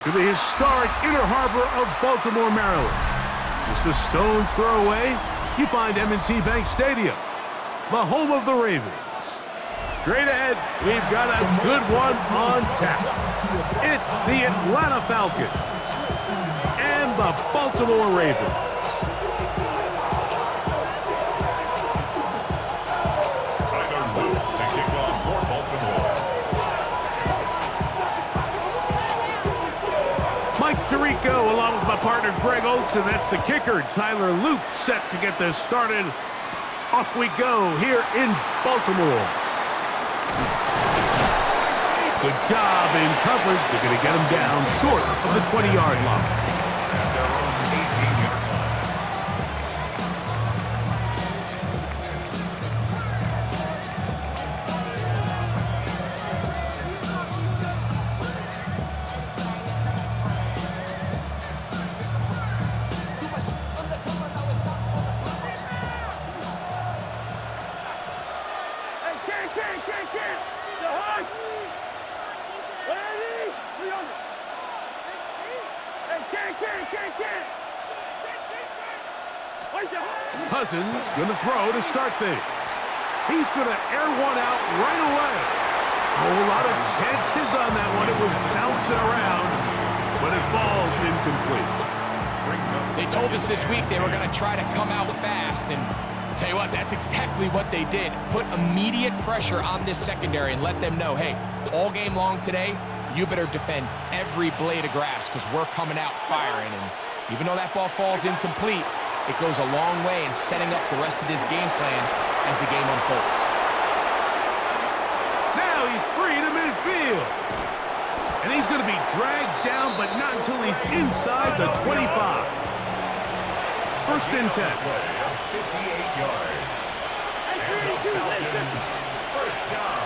To the historic Inner Harbor of Baltimore, Maryland. Just a stone's throw away, you find M&T Bank Stadium, the home of the Ravens. Straight ahead, we've got a good one on tap. It's the Atlanta Falcons and the Baltimore Ravens. Mike Tirico along with my partner Greg Oates, and that's the kicker, Tyler Luke, set to get this started. Off we go here in Baltimore. Good job in coverage. They're going to get him down short of the 20-yard line. Cousins going to throw to start things. He's going to air one out right away. A whole lot of chances on that one. It was bouncing around, but it falls incomplete. They told us this week they were going to try to come out fast, and tell you what, that's exactly what they did. Put immediate pressure on this secondary and let them know, hey, all game long today, you better defend every blade of grass because we're coming out firing. And even though that ball falls incomplete, it goes a long way in setting up the rest of this game plan as the game unfolds. Now he's free to midfield. And he's going to be dragged down, but not until he's inside the 25. First and 10. 58 yards. And the Falcons, first down.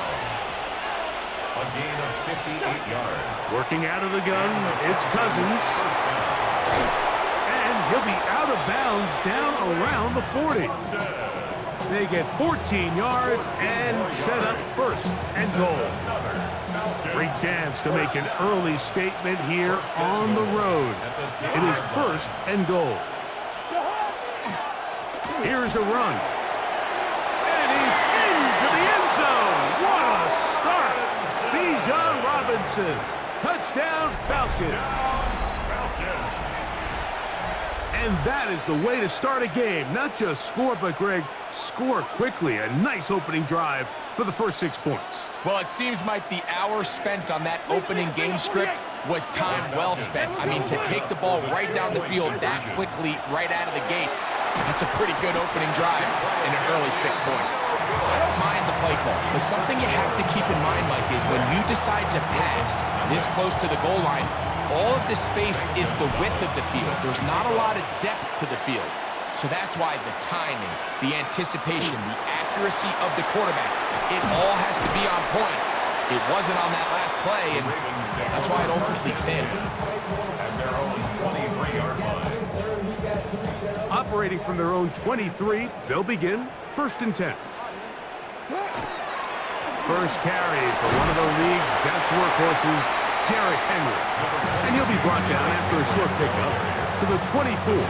A gain of 58 yards. Working out of the gun, it's Cousins. He'll be out of bounds down around the 40. They get 14 yards and set up first and goal. Great chance to make an early statement here on the road. It is first and goal. Here's a run. And he's into the end zone. What a start. Bijan Robinson. Touchdown Falcons. And that is the way to start a game. Not just score, but, Greg, score quickly. A nice opening drive for the first 6 points. Well, it seems like the hour spent on that opening game script was time well spent. I mean, to take the ball right down the field that quickly, right out of the gates, that's a pretty good opening drive in an early 6 points. I don't mind the play call, but something you have to keep in mind, Mike, is when you decide to pass this close to the goal line, all of the space is the width of the field. There's not a lot of depth to the field. So that's why the timing, the anticipation, the accuracy of the quarterback, it all has to be on point. It wasn't on that last play, and that's why it ultimately failed. And their own 23-yard line. Operating from their own 23, they'll begin first and 10. First carry for one of the league's best workhorses, Derrick Henry. And he'll be brought down after a short pickup to the 24.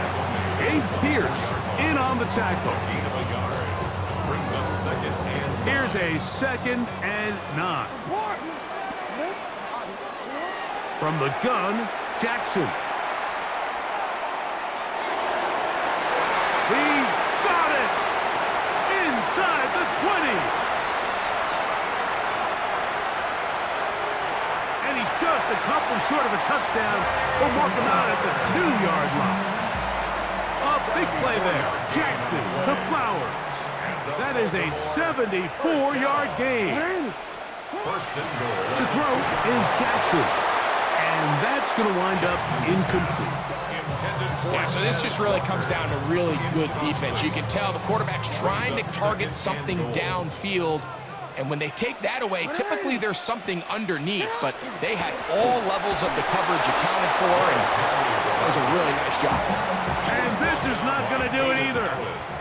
James Pierce in on the tackle. Brings up second and 9. Here's a 2nd and 9. From the gun, Jackson. He's got it! Inside the 20. And he's just a couple short of a touchdown. We'll mark him out at the 2-yard line. A big play there. Jackson to Flowers. That is a 74-yard gain. First and goal. To throw is Jackson. And that's going to wind up incomplete. Yeah, so this just really comes down to really good defense. You can tell the quarterback's trying to target something downfield, and when they take that away, typically there's something underneath, but they had all levels of the coverage accounted for, and that was a really nice job. And this is not going to do it either.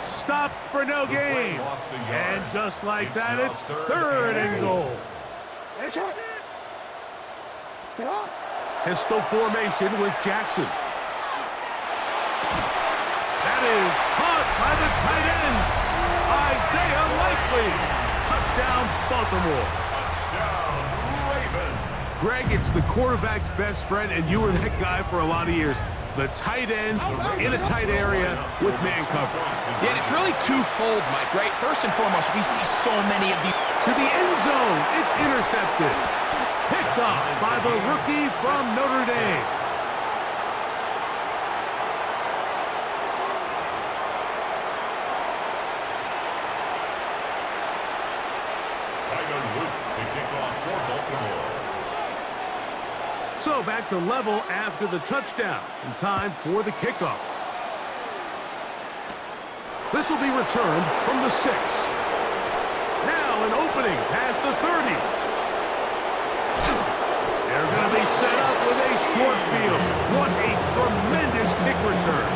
Stop for no gain. And just like that, it's third and goal. Pistol formation with Jackson. That is caught by the tight end, Isaiah Likely. Touchdown, Baltimore. Touchdown, Ravens. Greg, it's the quarterback's best friend, and you were that guy for a lot of years. The tight end in a tight area with man coverage. Yeah, and it's really twofold, Mike, right? First and foremost, we see so many of these. To the end zone, it's intercepted. Picked up by the rookie from Notre Dame. Tyler Luke to kick off for Baltimore. So back to level after the touchdown, and time for the kickoff. This will be returned from the 6. Now an opening past the 30. They're going to be set up with a short field. What a tremendous kick return.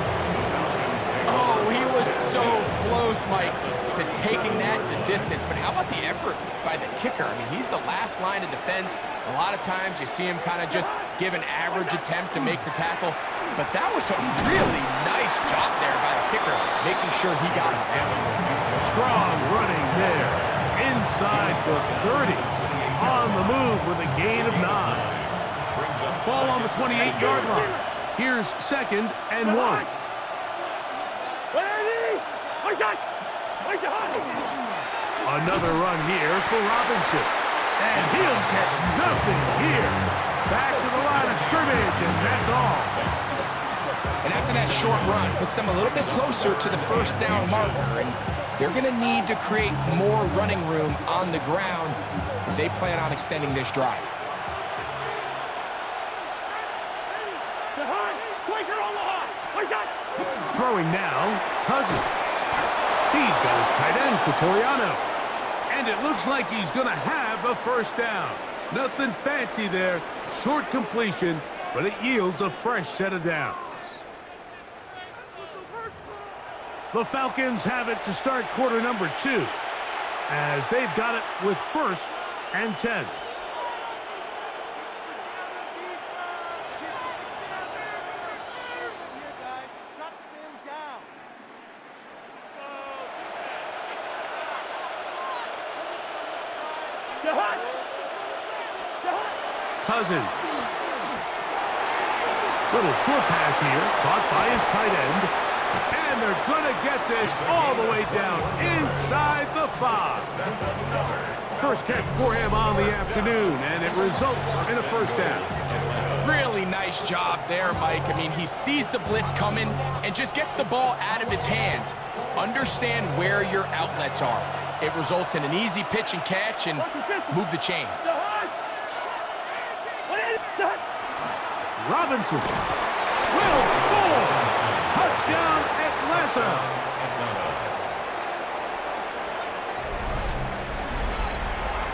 Oh, he was so close, Mike, to taking that to distance. But how about the effort by the kicker? I mean, he's the last line of defense. A lot of times you see him kind of just give an average attempt to make the tackle. But that was a really nice job there by the kicker, making sure he got it down. Strong running there. Inside the 30. On the move with a gain of 9. Ball on the 28-yard line. Here's 2nd and 1. Another run here for Robinson. And he'll get nothing here. Back to the line of scrimmage, and that's all. And after that short run, puts them a little bit closer to the first down marker. And they're going to need to create more running room on the ground if they plan on extending this drive. Throwing now, Cousins. He's got his tight end, Quatoriano. And it looks like he's going to have a first down. Nothing fancy there. Short completion, but it yields a fresh set of downs. The Falcons have it to start quarter number 2, as they've got it with 1st and 10. Cousins. Little short pass here, caught by his tight end. And they're going to get this all the way down inside the 5. First catch for him on the afternoon, and it results in a first down. Really nice job there, Mike. I mean, he sees the blitz coming and just gets the ball out of his hands. Understand where your outlets are. It results in an easy pitch and catch and move the chains. Robinson will score. Touchdown, Atlanta.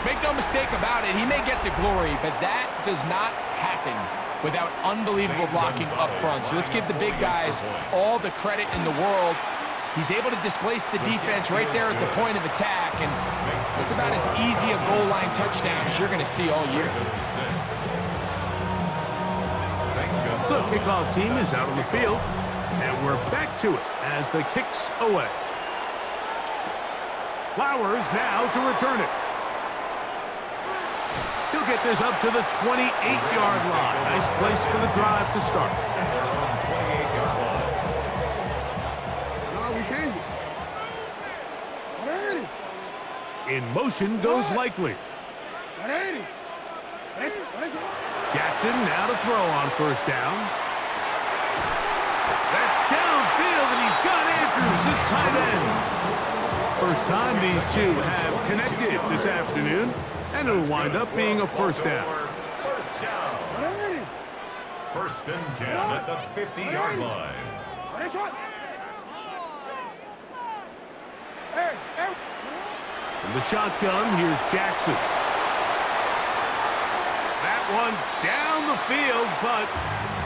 Make no mistake about it, he may get the glory, but that does not happen without unbelievable blocking up front. So let's give the big guys all the credit in the world. He's able to displace the defense right there at the point of attack, and it's about as easy a goal line touchdown as you're going to see all year. The kickoff team is out on the field, and we're back to it as the kick's away. Flowers now to return it. He'll get this up to the 28-yard line. Nice place for the drive to start. In motion goes Likely. Jackson now to throw on first down. That's downfield, and he's got Andrews, his tight end. First time these two have connected this afternoon, and it'll wind up being a first down. First down. 1st and 10 at the 50-yard line. From the shotgun, here's Jackson. That one down the field, but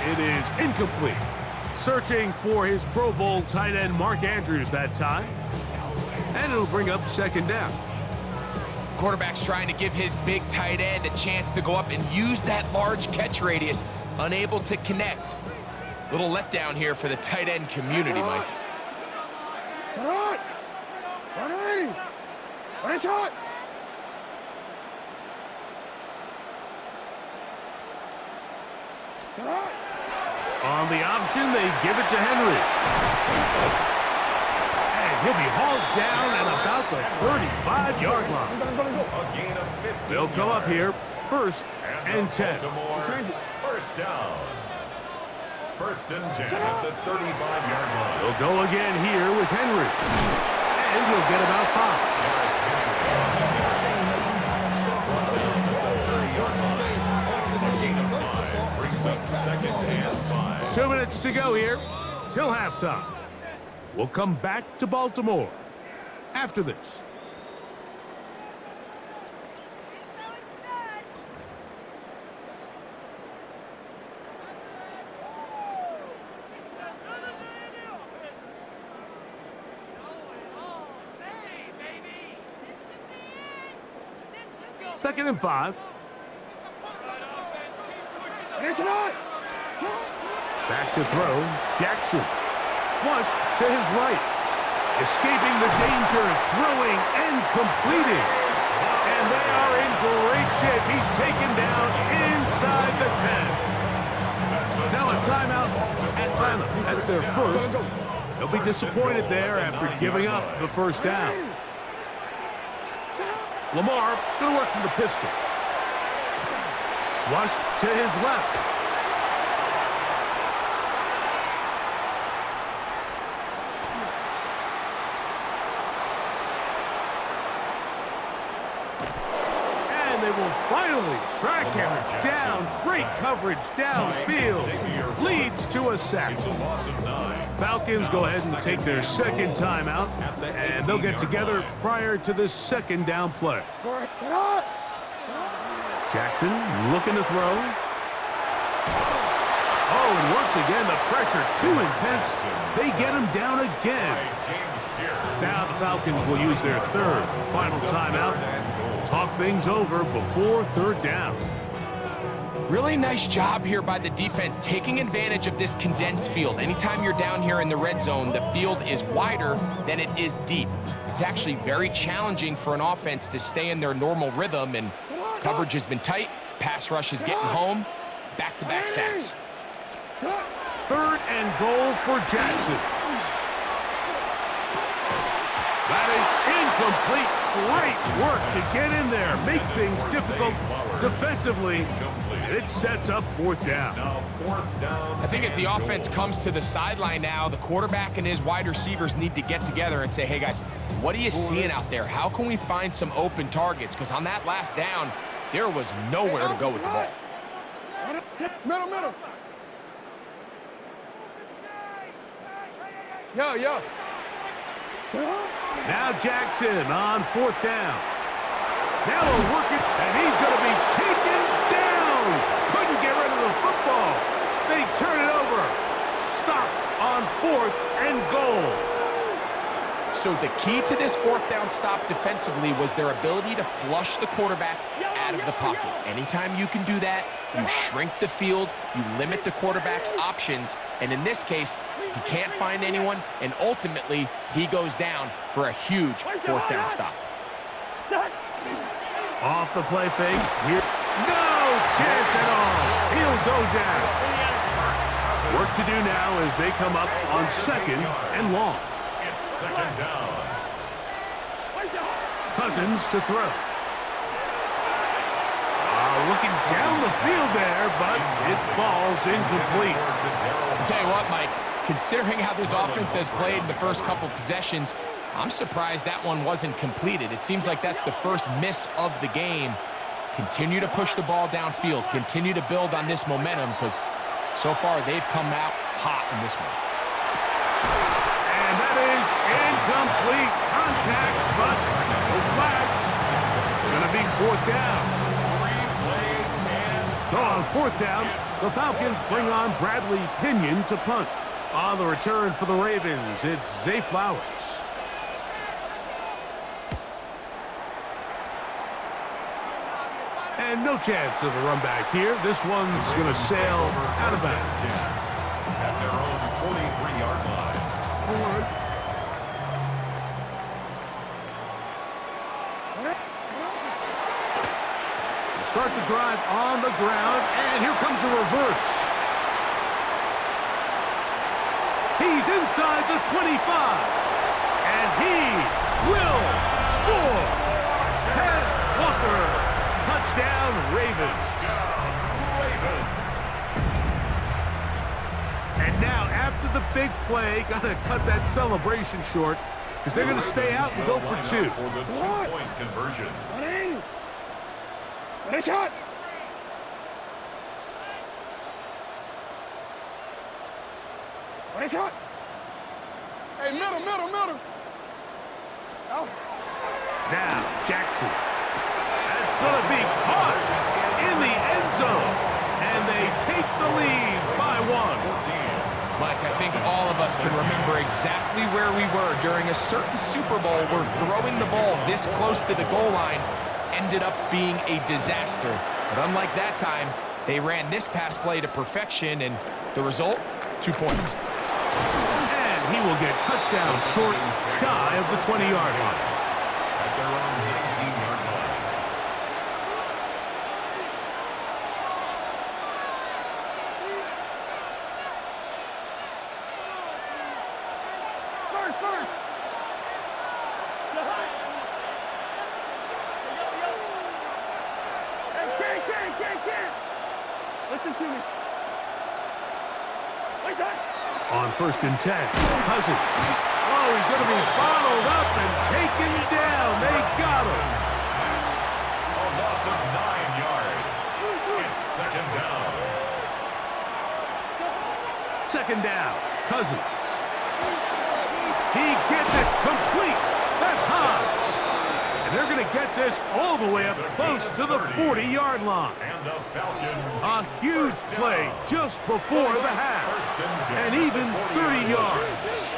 it is incomplete. Searching for his Pro Bowl tight end, Mark Andrews, that time. And it'll bring up 2nd down. Quarterback's trying to give his big tight end a chance to go up and use that large catch radius unable to connect. Little letdown here for the tight end community, Mike. On the option, they give it to Henry. And he'll be hauled down at about the 35-yard line. They'll come up here, 1st and 10. First down. 1st and 10 at the 35-yard line. They'll go again here with Henry. And he'll get about 5. Brings up 2nd and 5. 2 minutes to go here till halftime. We'll come back to Baltimore after this. Second and 5. Back to throw. Jackson. Flush to his right. Escaping the danger, throwing and completing. And they are in great shape. He's taken down inside the 10. Now a timeout, Atlanta. That's their first. They'll be disappointed there after giving up the first down. Lamar going to work from the pistol. Flushed to his left. And they will finally track him down. Great coverage downfield. Leads to a sack. Falcons go ahead and take their second timeout, and they'll get together prior to this second down play. Jackson looking to throw. Oh, and once again, the pressure too intense. They get him down again. Now the Falcons will use their third final timeout. Talk things over before third down. Really nice job here by the defense, taking advantage of this condensed field. Anytime you're down here in the red zone, the field is wider than it is deep. It's actually very challenging for an offense to stay in their normal rhythm, and coverage has been tight. Pass rush is getting home. Back-to-back sacks. 3rd and goal for Jackson. That is incomplete. Great work to get in there, make things difficult defensively. It sets up 4th down. I think as the offense comes to the sideline now, the quarterback and his wide receivers need to get together and say, hey guys, what are you seeing out there? How can we find some open targets? Because on that last down, there was nowhere to go with the ball. Middle. Yo. Now Jackson on 4th down. Now we're working, and he's going to be taken down. Couldn't get rid of the football. They turn it over. Stopped on 4th and goal. So the key to this 4th down stop defensively was their ability to flush the quarterback out of the pocket. Anytime you can do that, you shrink the field, you limit the quarterback's options, and in this case, he can't find anyone, and ultimately, he goes down for a huge 4th down stop. Off the play fake. Here. No chance at all. He'll go down. Work to do now as they come up on 2nd and long. It's 2nd down. Cousins to throw. Looking down the field there, but it falls incomplete. I'll tell you what, Mike, considering how this offense has played in the first couple possessions, I'm surprised that one wasn't completed. It seems like that's the first miss of the game. Continue to push the ball downfield. Continue to build on this momentum, because so far they've come out hot in this one. And that is incomplete contact, but no flags. It's going to be 4th down. So on 4th down, the Falcons bring on Bradley Pinion to punt. On the return for the Ravens, it's Zay Flowers. And no chance of a run back here. This one's going to sail out of bounds. At their own 43-yard line. Start the drive on the ground, and here comes a reverse. He's inside the 25, and he will score. Pass Walker, touchdown Ravens. And now, after the big play, gotta cut that celebration short because they're gonna stay out and go for two. For the two-point conversion. Nice shot. Nice shot. Hey, middle. Oh. Now, Jackson. That's going to be caught in the end zone. And they take the lead by one. Mike, I think all of us can remember exactly where we were during a certain Super Bowl where throwing the ball this close to the goal line ended up being a disaster. But unlike that time, they ran this pass play to perfection, and the result, 2 points. And he will get cut down short, shy of the 20-yard line. At their own 18-yard line. First. Can't. Listen to me. On 1st and 10, Cousins. Oh, he's going to be bottled up and taken down. They got him. A loss of 9 yards. It's second down. Second down, Cousins. He gets it complete. That's high. And they're going to get this all the way up close to the 40-yard line. And the Falcons. A huge play just before the half. And even 30 yards.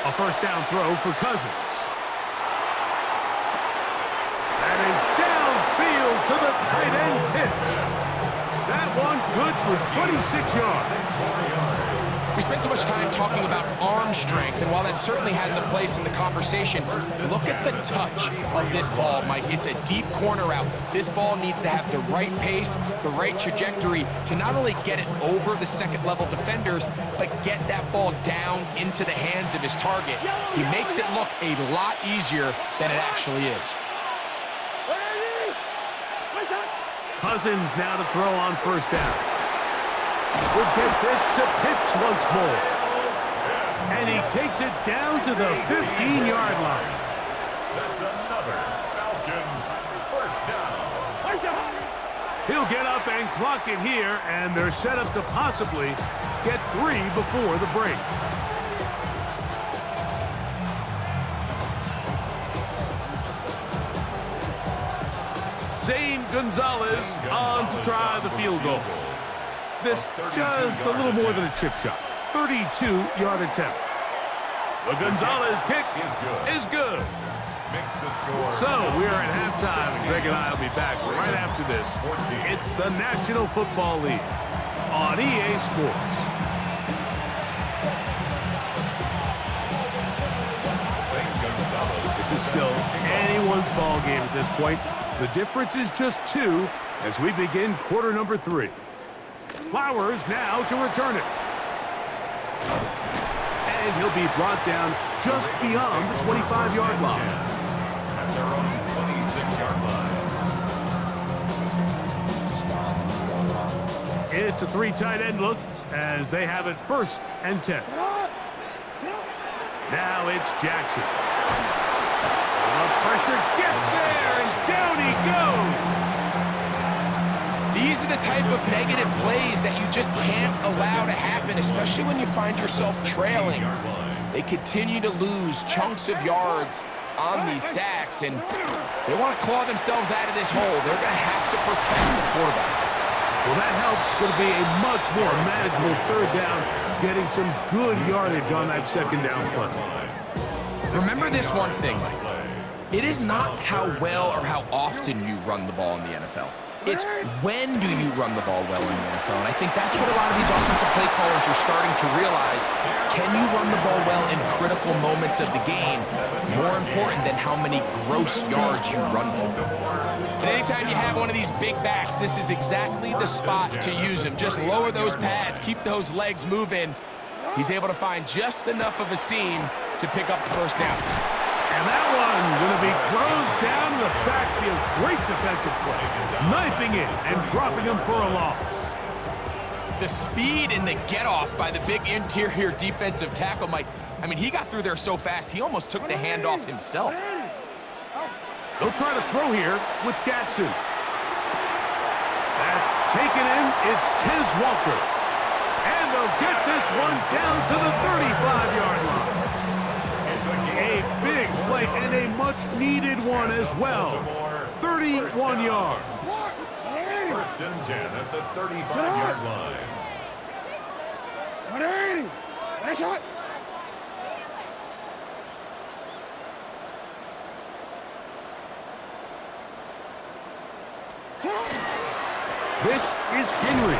A first down throw for Cousins. That is downfield to the tight end pitch. That one good for 26 yards. We spent so much time talking about arm strength, and while that certainly has a place in the conversation, look at the touch of this ball, Mike. It's a deep corner route. This ball needs to have the right pace, the right trajectory to not only get it over the second-level defenders, but get that ball down into the hands of his target. He makes it look a lot easier than it actually is. Cousins now to throw on first down. Will get this to Pitts once more. And he takes it down to the 15-yard line. That's another Falcons first down. He'll get up and clock it here, and they're set up to possibly get 3 before the break. Zane Gonzalez on to try the field goal. This just a little more than a chip shot. 32-yard attempt. The Gonzalez kick is good. So we're at halftime, and Greg and I will be back right after this. It's the National Football League on EA Sports. This is still anyone's ball game at this point. The difference is just 2 as we begin quarter number 3. Flowers now to return it. And he'll be brought down just beyond the 25-yard line. At their own 26-yard line. It's a 3 tight end look as they have it 1st and 10. Now it's Jackson. The pressure gets there, and down he goes. These are the type of negative plays that you just can't allow to happen, especially when you find yourself trailing. They continue to lose chunks of yards on these sacks, and they want to claw themselves out of this hole. They're going to have to protect the quarterback. Well, that helps. It's going to be a much more manageable 3rd down, getting some good yardage on that 2nd down play. Remember this one thing, Mike. It is not how well or how often you run the ball in the NFL. It's when do you run the ball well in the NFL. And I think that's what a lot of these offensive play callers are starting to realize. Can you run the ball well in critical moments of the game? More important than how many gross yards you run for. And anytime you have one of these big backs, this is exactly the spot to use him. Just lower those pads, keep those legs moving. He's able to find just enough of a seam to pick up the first down. And that one going to be closed down in the backfield. Great defensive play. Knifing in and dropping him for a loss. The speed and the get-off by the big interior defensive tackle, Mike. I mean, he got through there so fast, he almost took the handoff himself. They'll try to throw here with Jackson. That's taken in. It's Tiz Walker. And they'll get this one down to the 35-yard line. A big play and a much-needed one as well. 31 yards. First and 10 at the 35-yard line. 180. Nice shot. This is Henry.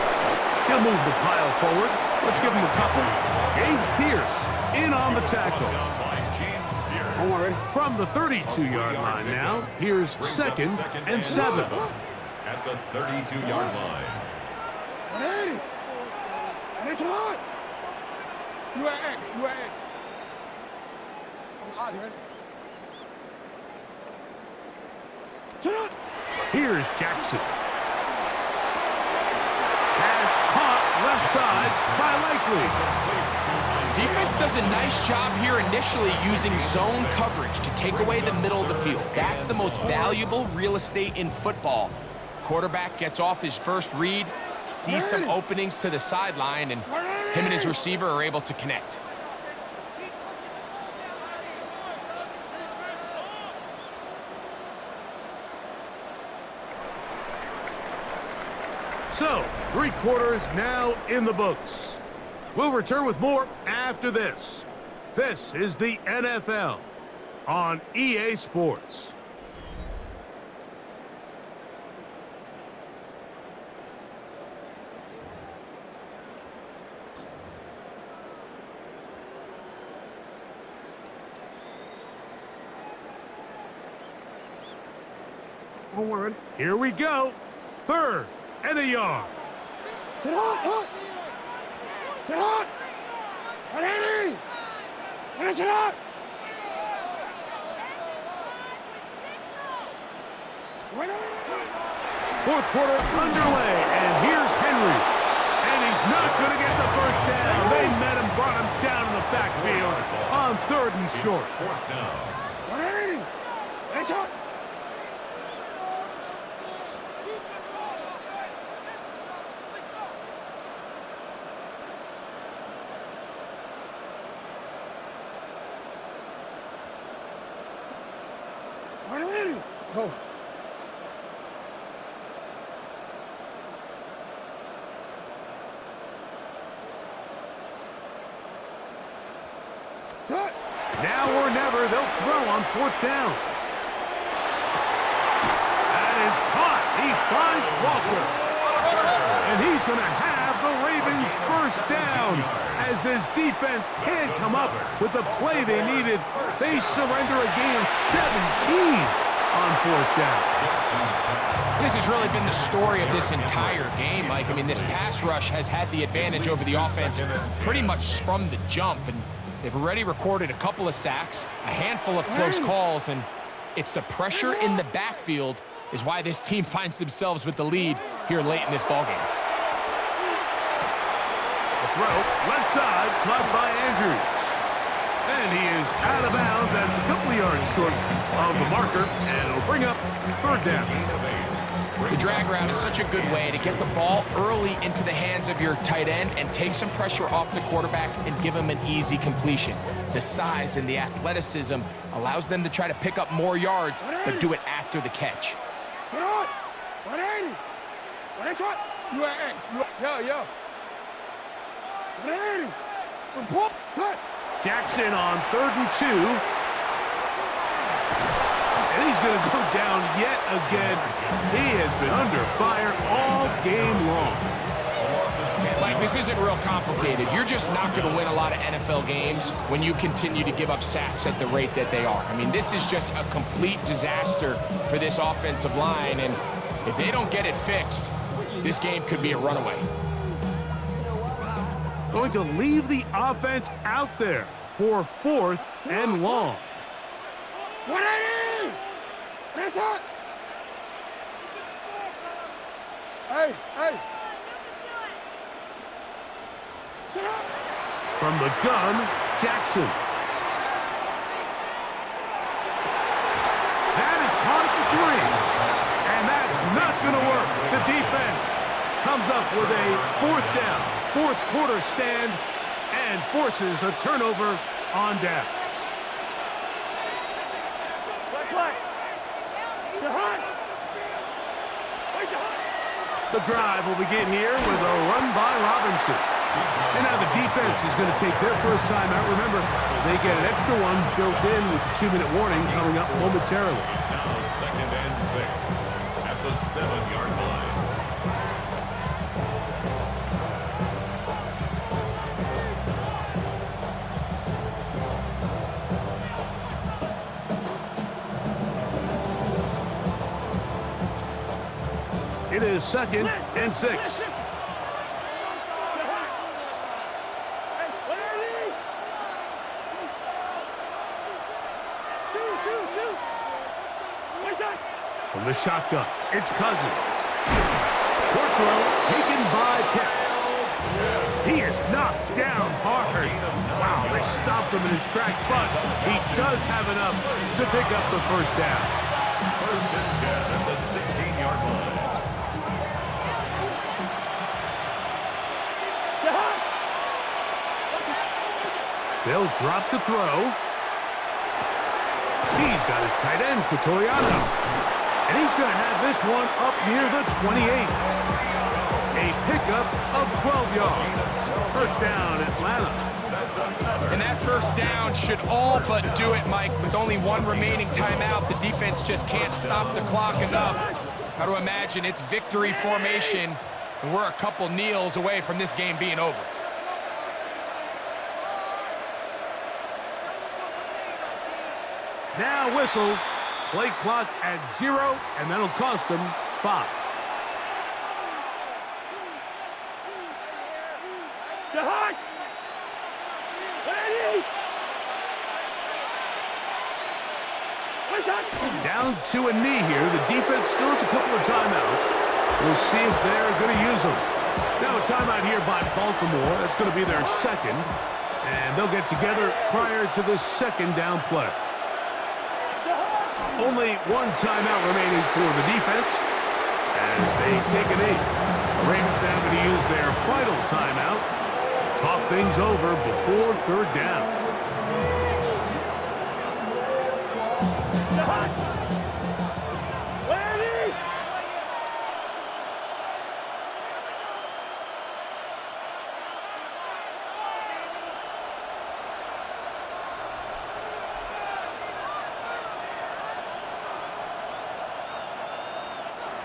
He'll move the pile forward. Let's give him a couple. James Pierce in on the tackle. From the 32-yard line now, here's second and 7. At the 32-yard line. 180. Nice shot. You at X. You at X. You ready? Shut up. Here's Jackson. Pass caught left side by Likely. Defense does a nice job here initially using zone coverage to take away the middle of the field. That's the most valuable real estate in football. Quarterback gets off his first read, sees some openings to the sideline, and him and his receiver are able to connect. So, 3 quarters now in the books. We'll return with more after this. This is the NFL on EA Sports. Onward. Here we go. 3rd and a yard. Sit up. Sit up. 180. And sit up. Fourth quarter underway, and here's Henry. And he's not going to get the first down. They met him, brought him down in the backfield on 3rd and short. 4th down. 180. And shot. Go. Now or never, they'll throw on 4th down. That is caught. He finds Walker. And he's going to have the Ravens first down. As this defense can't come up with the play they needed, they surrender a gain of 17 on 4th down. This has really been the story of this entire game, Mike. I mean, this pass rush has had the advantage over the offense pretty much from the jump, and they've already recorded a couple of sacks, a handful of close calls, and it's the pressure in the backfield is why this team finds themselves with the lead here late in this ballgame. The throw, left side, caught by Andrews. And he is out of bounds. That's a couple of yards short of the marker, and it'll bring up 3rd down. The drag route is such a good way to get the ball early into the hands of your tight end and take some pressure off the quarterback and give him an easy completion. The size and the athleticism allows them to try to pick up more yards, but do it after the catch. Sit on. 180. Nice shot. You at X. Yo. 180. From pull. Touch. Jackson on 3rd and 2. He's going to go down yet again. He has been under fire all game long. Mike, this isn't real complicated. You're just not going to win a lot of NFL games when you continue to give up sacks at the rate that they are. I mean, this is just a complete disaster for this offensive line, and if they don't get it fixed, this game could be a runaway. Going to leave the offense out there for 4th and long. 180! Press it! Hey, hey! Sit up! From the gun, Jackson. That is caught at the 3. And that's not going to work. The defense comes up with a 4th down, 4th quarter stand, and forces a turnover on downs. The drive will begin here with a run by Robinson. And now the defense is going to take their first time out. Remember, they get an extra one built in with the 2-minute warning coming up momentarily. It's now 2nd and 6 at the 7-yard line. It is 2nd and 6. From the shotgun, it's Cousins. Short throw taken by Pitts. He is knocked down hard. Wow, they stopped him in his tracks, but he does have enough to pick up the first down. 1st and 10 at the 16-yard line. They'll drop to throw. He's got his tight end, Quatoriano. And he's going to have this one up near the 28. A pickup of 12 yards. First down, Atlanta. And that first down should all but do it, Mike. With only one remaining timeout, the defense just can't stop the clock enough. Got to imagine it's victory formation, and we're a couple kneels away from this game being over. Now whistles. Play clock at 0, and that'll cost them 5. Down to a knee here. The defense still has a couple of timeouts. We'll see if they're going to use them. Now a timeout here by Baltimore. That's going to be their 2nd. And they'll get together prior to the 2nd down play. Only one timeout remaining for the defense as they take a knee. The Ravens now going to use their final timeout. Talk things over before 3rd down.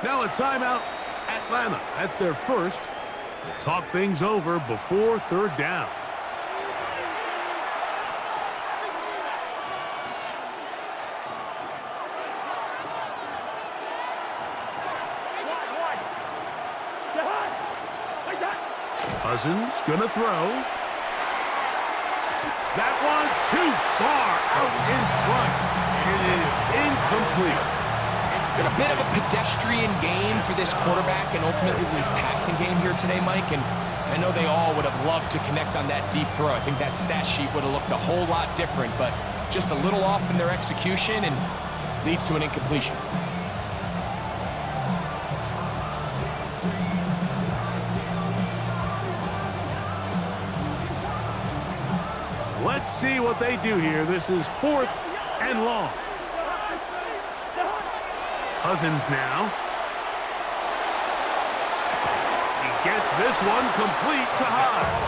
Now a timeout, Atlanta. That's their first. We'll talk things over before 3rd down. Cousins gonna throw. That one too far out in front. It is incomplete. Been a bit of a pedestrian game for this quarterback and ultimately this passing game here today, Mike. And I know they all would have loved to connect on that deep throw. I think that stat sheet would have looked a whole lot different, but just a little off in their execution and leads to an incompletion. Let's see what they do here. This is 4th and long. Cousins now. He gets this one complete to Hodge.